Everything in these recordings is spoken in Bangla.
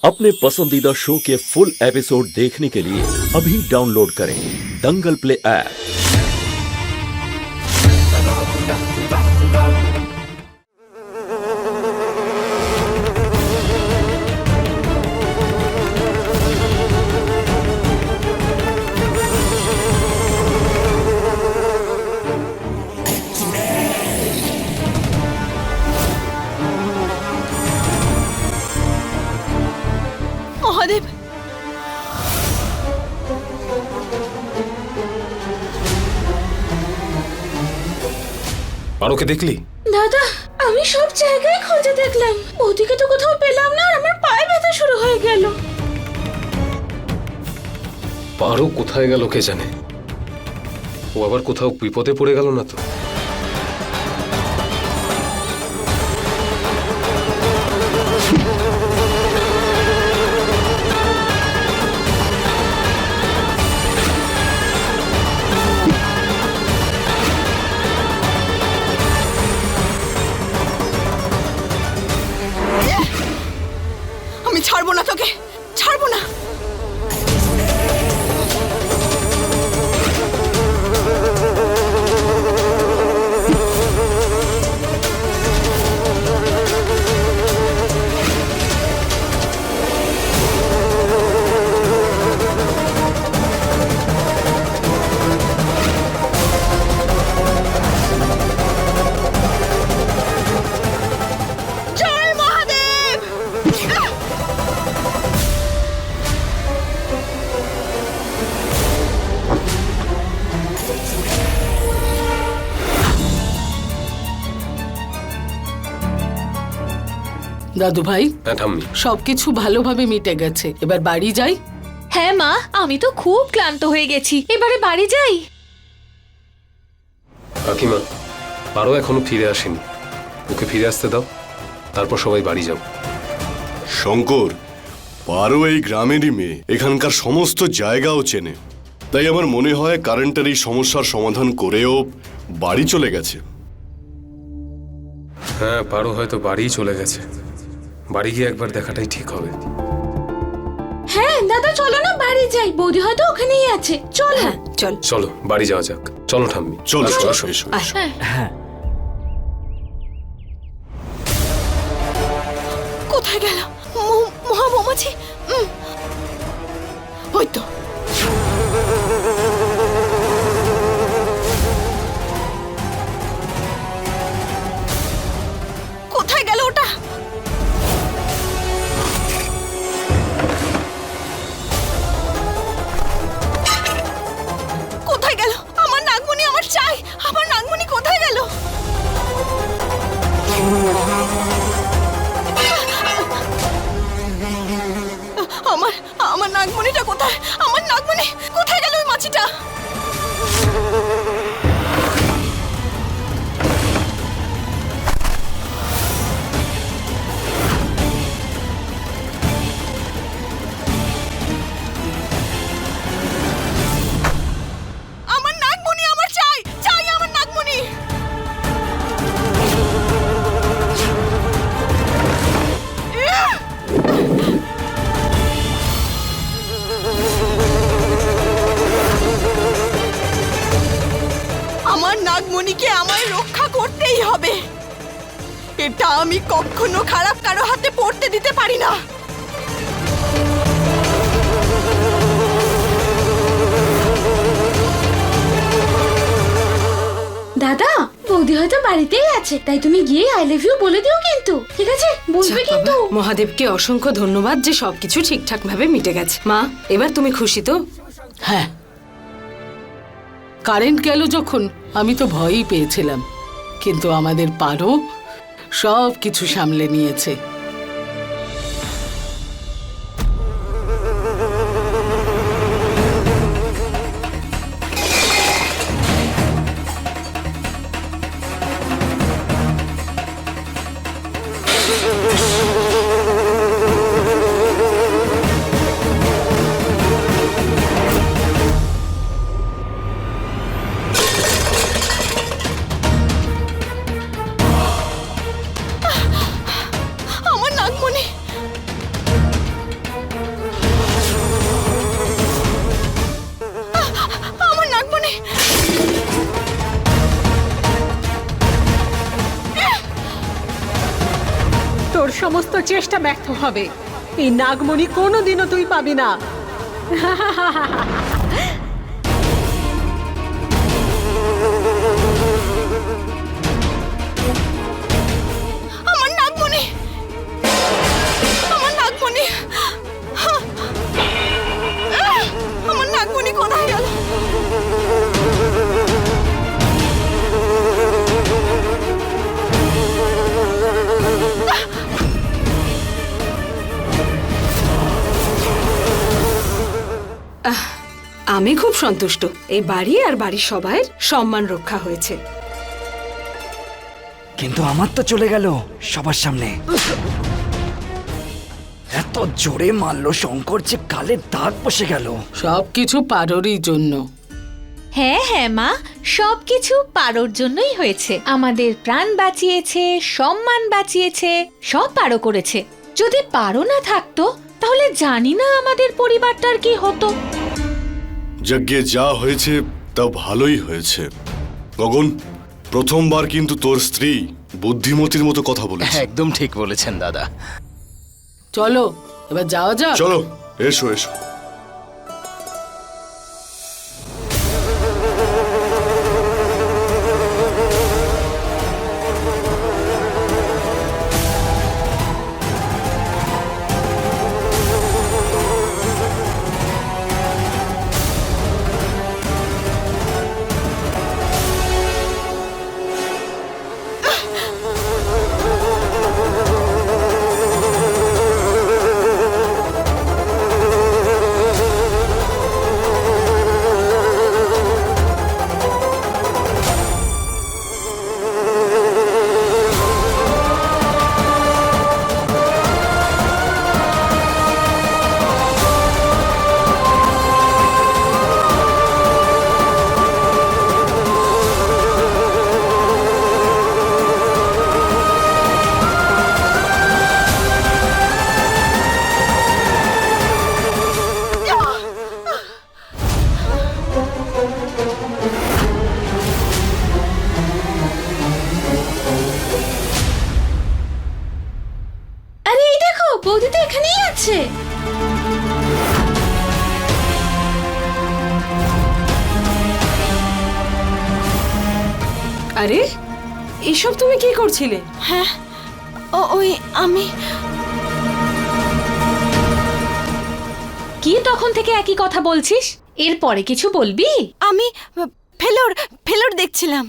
अपने पसंदीदा शो के फुल एपिसोड देखने के लिए अभी डाउनलोड करें दंगल प्ले ऐप। মহাদেব, পারোকে দেখলি? দাদা আমি সব জায়গায় খুঁজে দেখলাম, ওদিকে তো কোথাও পেলাম না আর আমার পায়ে ব্যথা শুরু হয়ে গেল। পারো কোথায় গেল কে জানে, ও আবার কোথাও বিপদে পড়ে গেল না তো? আমি ছাড়বো না তোকে, ছাড়বো না। জয় মহাদেব। দাদু ভাই, হ্যাঁ ঠাম্মি, সবকিছু ভালোভাবে মিটে গেছে, এবার বাড়ি যাই। হ্যাঁ মা, আমি তো খুব ক্লান্ত হয়ে গেছি, এবারে বাড়ি যাই। কাকিমা পারো এখনো ফিরে আসেনি, ওকে ফিরে আসতে দাও, তারপর সবাই বাড়ি যাও। শঙ্কর, পারো এই গ্রামেরই মেয়ে, এখানকার সমস্ত জায়গাও চেনে, তাই আমার মনে হয় কারেন্টের এই সমস্যার সমাধান করেও বাড়ি চলে গেছে। হ্যাঁ পারো হয়তো বাড়িই চলে গেছে, বাড়ি গিয়ে একবার দেখাটাই ঠিক হবে। হ্যাঁ দাদা চলো না বাড়ি যাই, বৌদি হয়তো ওখানেই আছে। চল। চল। চলো বাড়ি যাওয়া যাক, চলো ঠাম্মি। চলো আসো, এসো, আসো। এসো, এসো। কোথায় গেল মহা মৌমাছি? ওই তো। কোথায় গেল ওটা? কোথায় গেল আমার নাগমণি? আমার চাই, আমার নাগমণি কোথায় গেল? আমার আমার নাগমণিটা কোথায়? আমার নাগমণি কোথায় গেল? ওই মাছিটা। আমার নাগমণি, আমার চাই, চাই আমার নাগমণি। আমার নাগমণিকে আমায় রক্ষা করতেই হবে, এটা আমি কখনো খারাপ কারো হাতে পড়তে দিতে পারি না। দাদা বৌদি হয়তো বাড়িতেই আছে, তাই তুমি গিয়ে আই লাভ ইউ বলে দিও কিন্তু, ঠিক আছে? বলবে যাক কিন্তু। বাবা, মহাদেবকে অসংখ্য ধন্যবাদ যে সবকিছু ঠিকঠাক ভাবে মিটে গেছে। মা এবার তুমি খুশি তো? হ্যাঁ, কারেন্ট গেল যখন আমি তো ভয়ই পেয়েছিলাম, কিন্তু আমাদের পারো সব কিছু সামলে নিয়েছে। চেষ্টা ব্যর্থ হবে। এই নাগমণি কোনোদিনও তুই পাবি না। আমার নাগমণি, আমার নাগমণি, আমার নাগমণি কোথায় গেল? আমি খুব সন্তুষ্ট। এই বাড়ি আর বাড়ির সবাইয়ের সম্মান রক্ষা হয়েছে। কিন্তু আমার তো চলে গেল সবার সামনে। এত জোরে মারলো শঙ্কর যে গালে দাগ বসে গেল। সবকিছু পারোরই জন্য। হ্যাঁ হ্যাঁ মা, সবকিছু পারোর জন্যই হয়েছে। আমাদের প্রাণ বাঁচিয়েছে, সম্মান বাঁচিয়েছে, সব পারো করেছে। যদি পারো না থাকতো তাহলে জানি না আমাদের পরিবারটার কি হতো। যজ্ঞে যা হয়েছে তা ভালোই হয়েছে। গগন, প্রথমবার কিন্তু তোর স্ত্রী বুদ্ধিমতীর মতো কথা বলেছে। একদম ঠিক বলেছেন দাদা। চলো এবার যাওয়া যাক। চলো, এসো এসো। আরে এই দেখো, বৌদি তো এখানেই আছে। আরে এসব তুমি কি করছিলে? হ্যাঁ, ওই আমি কি তখন থেকে একই কথা বলছিস? এরপরে কিছু বলবি? আমি ফেলোর ফেলোর দেখছিলাম।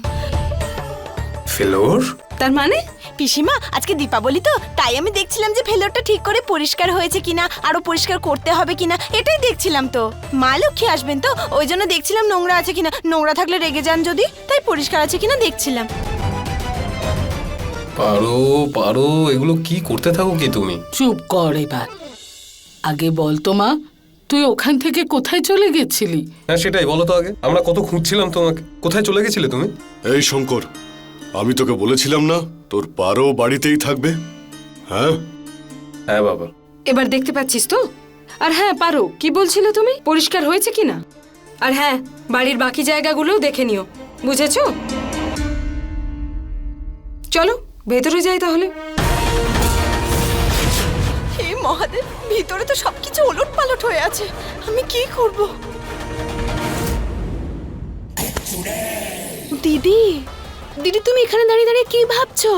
ফেলোর? তার মানে? পিসিমা, আজকে দীপাবলি তো, তাই আমি দেখছিলাম যে ফেলোরটা ঠিক করে পরিষ্কার হয়েছে কিনা, আরো পরিষ্কার করতে হবে কিনা, এটাই দেখছিলাম। তো মা লক্ষ্মী আসবেন তো, ওই জন্য দেখছিলাম নোংরা আছে কিনা। নোংরা থাকলে রেগে যান যদি, তাই পরিষ্কার আছে কিনা দেখছিলাম। পারো পারো, এগুলো কি করতে থাকো কি তুমি? চুপ কর এবার। আগে বল তো মা, তুই ওখান থেকে কোথায় চলে গেছিলি? হ্যাঁ সেটাই বলো তো আগে। আমরা কত খুঁজছিলাম তোমাকে। কোথায় চলে গেছিলে তুমি? এই শঙ্কর, আমি তোকে বলেছিলাম না তোর পারো বাড়িতেই থাকবে? হ্যাঁ হ্যাঁ বাবা। এবার দেখতে পাচ্ছিস তো? আর হ্যাঁ পারো, কি বলছিলে তুমি? পরিষ্কার হয়েছে কিনা? আর হ্যাঁ, বাড়ির বাকি জায়গাগুলোও দেখে নিও, বুঝেছো? চলো ভেতরে যাই তাহলে। হে মহাদেব, ভিতরে তো সবকিছু ওলট পালট হয়ে আছে, আমি কি করব? দিদি, দিদি তুমি এখানে দাঁড়িয়ে দাঁড়িয়ে কি ভাবছো?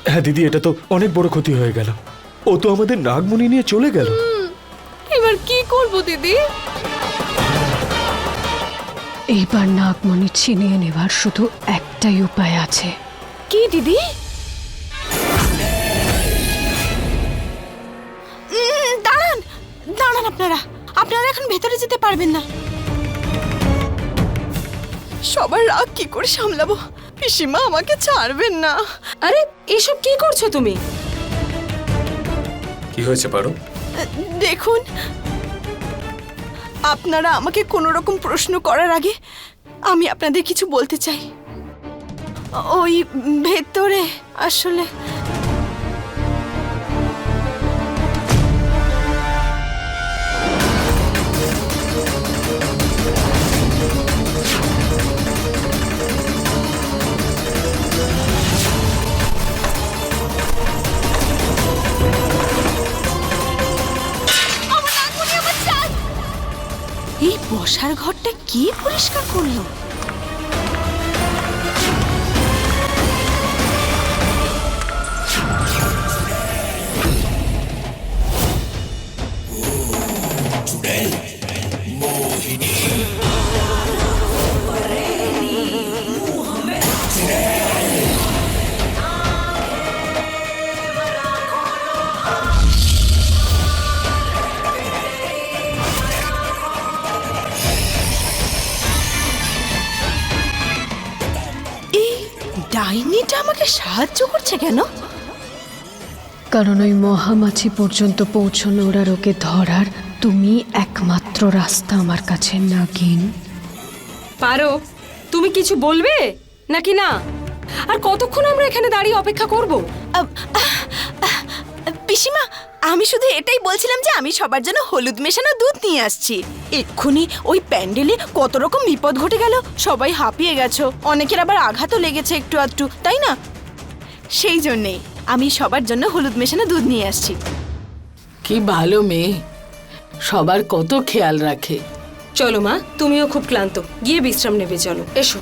হ্যাঁ দিদি, এটা তো অনেক বড় ক্ষতি হয়ে গেল। ও তো আমাদের নাগমণি নিয়ে চলে গেল। এবার কি করব দিদি? এইবার নাগমণি ছিনিয়ে নেবার শুধু একটাই উপায় আছে। কি দিদি? দাঁড়ান দাঁড়ান, আপনারা আপনারা এখন ভেতরে যেতে পারবেন না। সবার রাগ কি করে সামলাবো? পিসিমা আমাকে ছাড়বেন না। আরে এসব কি করছো তুমি? কি হয়েছে পারো? দেখুন, আপনারা আমাকে কোনো রকম প্রশ্ন করার আগে আমি আপনাদের কিছু বলতে চাই। ওই ভেতরে আসলে এই বসার ঘরটা কে পরিষ্কার করলো? ডাইনিটা আমাকে সাহায্য করছে কেন? কারণ ওই মহামাছি পর্যন্ত পৌঁছনোর আর ওকে ধরার তুমি একমাত্র রাস্তা আমার কাছে, নাগিন। পারো, তুমি কিছু বলবে নাকি না? আর কতক্ষণ আমরা এখানে দাঁড়িয়ে অপেক্ষা করব? পিসিমা, আমি শুধু এটাই বলছিলাম যে আমি সবার জন্য হলুদ মেশানো দুধ নিয়ে আসছি। এক্ষুনি ওই প্যান্ডেলে কত রকম বিপদ ঘটে গেল, সবাই হাঁপিয়ে গেছো, অনেকের আবার আঘাতও লেগেছে একটু আধটু, তাই না? সেই জন্যেই আমি সবার জন্য হলুদ মেশানো দুধ নিয়ে আসছি। কি ভালো মেয়ে, সবার কত খেয়াল রাখে। চলো মা, তুমিও খুব ক্লান্ত, গিয়ে বিশ্রাম নেবে, চলো এসো।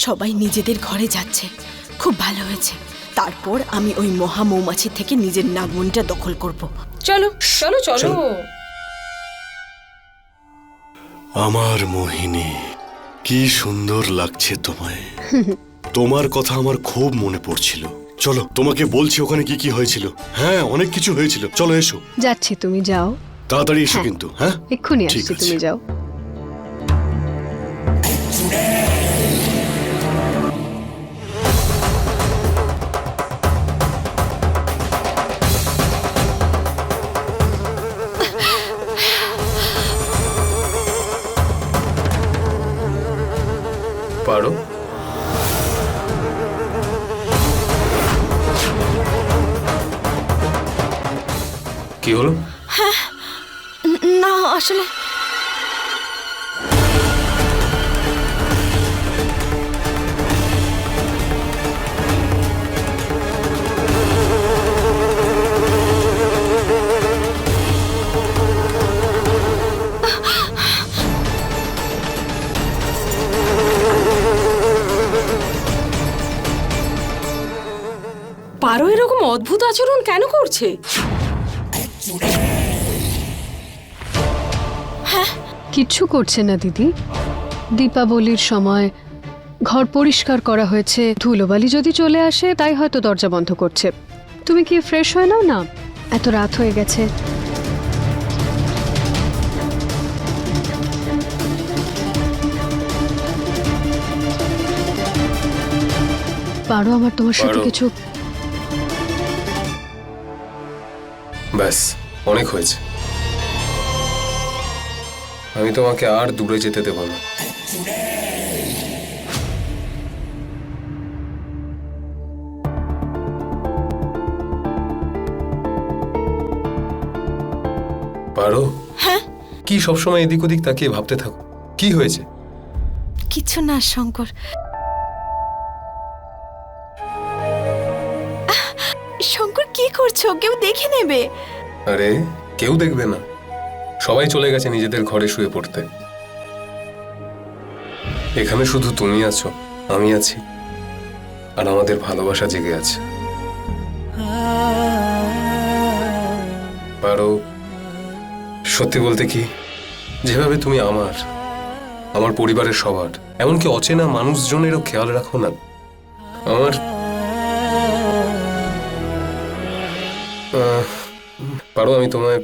সবাই নিজেদের ঘরে যাচ্ছে, খুব ভালো হয়েছে। তারপর আমি ওই মহা মৌমাছি থেকে নিজের নাগমণিটা দখল করব। চলো চলো চলো। আমার মোহিনী, কি সুন্দর লাগছে তোমায়। তোমার কথা আমার খুব মনে পড়ছিল। চলো, তোমাকে বলছি ওখানে কি কি হয়েছিল। হ্যাঁ, অনেক কিছু হয়েছিল। চলো এসো। যাচ্ছি, তুমি যাও। তাড়াতাড়ি এসো কিন্তু। হ্যাঁ, এক্ষুনি ঠিক আসছি, আছে। তুমি যাও। পারো, কি হলো? না আসলে পারো এরকম অদ্ভুত আচরণ কেন করছে? কিচ্ছু করছে না দিদি। দীপাবলির সময় ঘর পরিষ্কার করা হয়েছে, ধুলোবালি যদি চলে আসে তাই হয়তো দরজা বন্ধ করছে। তুমি কি ফ্রেশ হয়ে নাও না, এত রাত হয়ে গেছে। পারো, আমার তোমার সাথে পারো। কিছু। ব্যাস, অনেক হয়েছে। আমি তোমাকে আর দূরে যেতে দেব না। পারো, হ্যাঁ, কি সবসময় এদিক ওদিক তাকিয়ে ভাবতে থাকো? কি হয়েছে? কিছু না শঙ্কর। শঙ্কর, কি করছো? কেউ দেখে নেবে। আরে, কেউ দেখবে না, সবাই চলে গেছে নিজেদের ঘরে শুয়ে পড়তে। এখানে শুধু তুমি আছো, আমি আছি, আর আমাদের ভালোবাসা জেগে আছে। পারো, সত্যি বলতে কি, যেভাবে তুমি আমার পরিবারের সবার, এমনকি অচেনা মানুষজনেরও খেয়াল রাখো না, আমার পারো, আমি তোমায়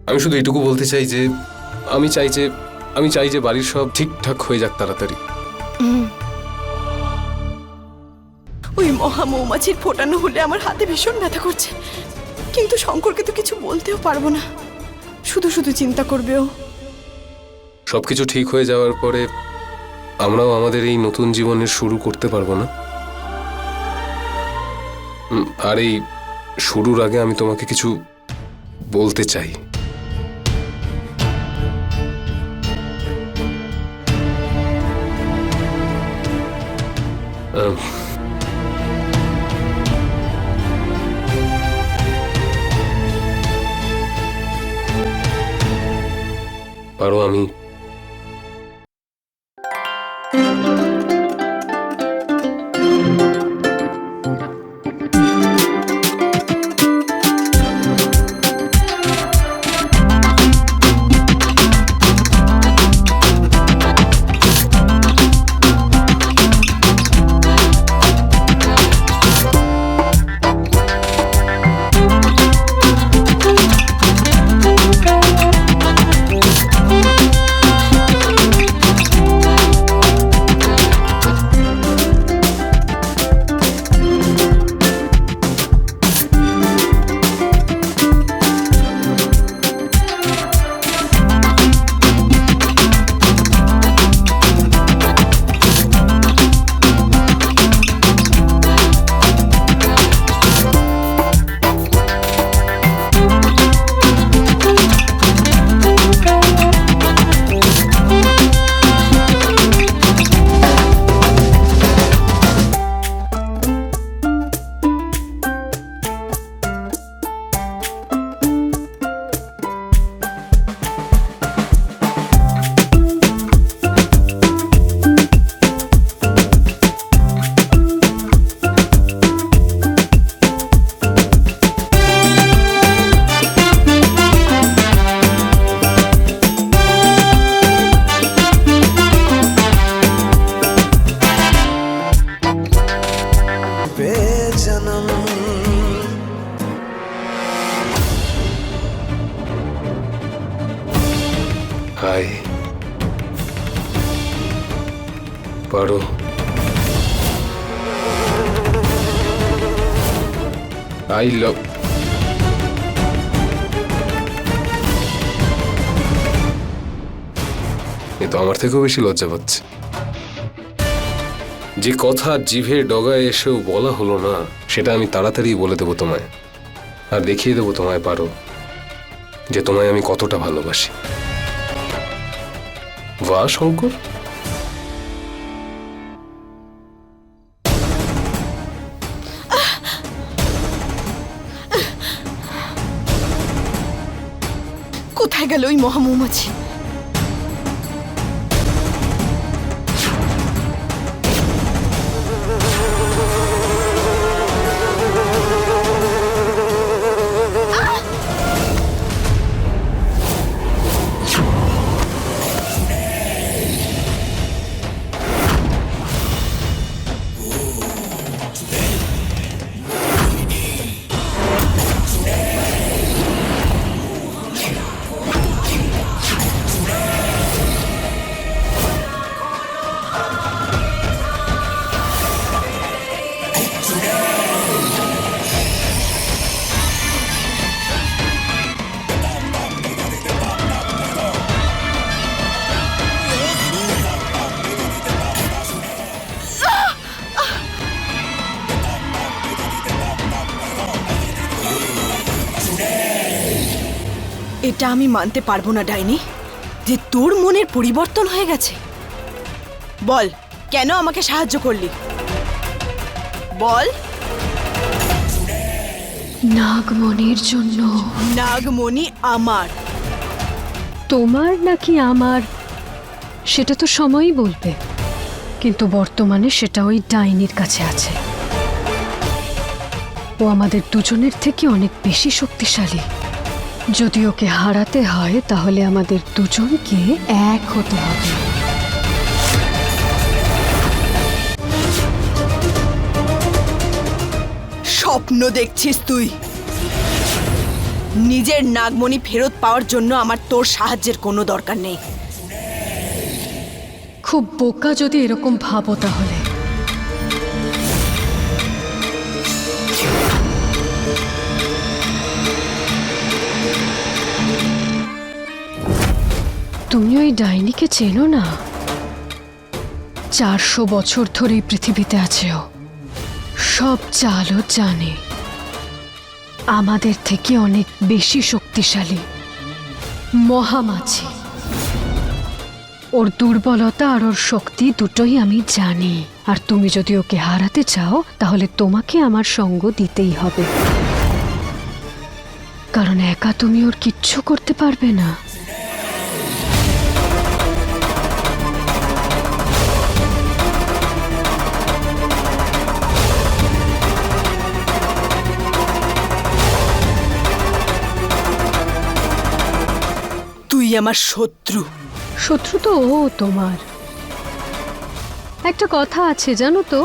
আমি শুধু এটুকু বলতে চাই যে আমি চাই যে বাড়ির সব ঠিকঠাক হয়ে যাক তাড়াতাড়ি। ওই মহা মৌমাছির ফোটানো হলে আমার হাতে ভীষণ ব্যথা করছে, কিন্তু শঙ্করকে তো কিছু বলতেও পারবো না, শুধু শুধু চিন্তা করবে ও। সবকিছু ঠিক হয়ে যাওয়ার পরে আমরাও আমাদের এই নতুন জীবনের শুরু করতে পারবো না? আর এই শুরুর আগে আমি তোমাকে কিছু বলতে চাই। পারো আমি হাই পারো আই লাভ এ তো আমার থেকেও বেশি লজ্জা পাচ্ছে। যে কথা জিভের ডগায় এসেও বলা হলো না সেটা আমি তাড়াতাড়ি বলে দেবো তোমায়, আর দেখিয়ে দেবো তোমায় পারো যে তোমায় আমি কতটা ভালোবাসি। বাহ শঙ্কর, কোথায় গেল ওই মহামৌমাছি? এটা আমি মানতে পারবো না ডাইনি, যে তোর মনের পরিবর্তন হয়ে গেছে। বল, কেন আমাকে সাহায্য করলি? বল। নাগমণির জন্য। নাগমণি আমার? তোমার নাকি আমার সেটা তো সময়ই বলবে, কিন্তু বর্তমানে সেটা ওই ডাইনির কাছে আছে। ও আমাদের দুজনের থেকে অনেক বেশি শক্তিশালী। যদি ওকে হারাতে হয় তাহলে আমাদের দুজনকে এক হতে হবে। স্বপ্ন দেখছিস তুই? নিজের নাগমণি ফেরত পাওয়ার জন্য আমার তোর সাহায্যের কোনো দরকার নেই। খুব বোকা যদি এরকম ভাবো তাহলে। তুমি ওই ডাইনিকে চেনো না? 400 বছর ধরে পৃথিবীতে আছে ও। সব চালও জানে। আমাদের থেকে অনেক বেশি শক্তিশালী মহামাছি। ওর দুর্বলতা আর ওর শক্তি দুটোই আমি জানি। আর তুমি যদি ওকে হারাতে চাও তাহলে তোমাকে আমার সঙ্গ দিতেই হবে, কারণ একা তুমি ওর কিচ্ছু করতে পারবে না। আমার শত্রু। শত্রু তো ও তোমার। একটা কথা আছে জানো তো,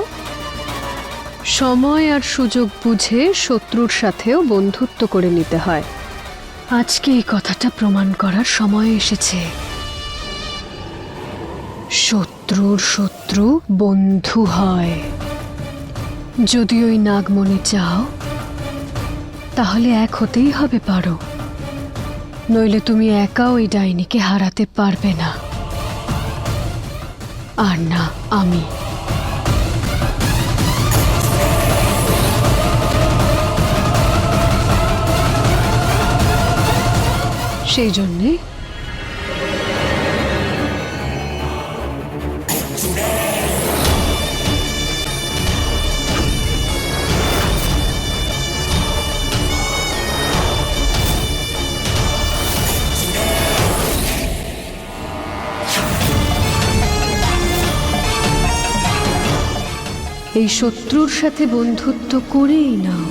সময় আর সুযোগ বুঝে শত্রুর সাথেও বন্ধুত্ব করে নিতে হয়। আজকে এই কথাটা প্রমাণ করার সময় এসেছে। শত্রুর শত্রু বন্ধু হয়। যদি ওই নাগমণি চাও তাহলে এক হতেই হবে পারো, নইলে তুমি একা ওই ডাইনিকে হারাতে পারবে না। আর না আমি। সেই জন্যে এই শত্রুর সাথে বন্ধুত্ব করেই নাও।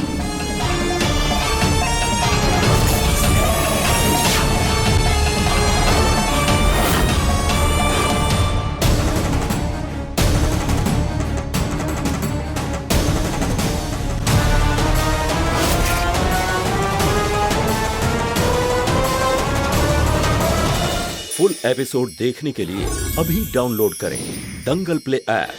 फुल एपिसोड देखने के लिए अभी डाउनलोड करें दंगल प्ले ऐप।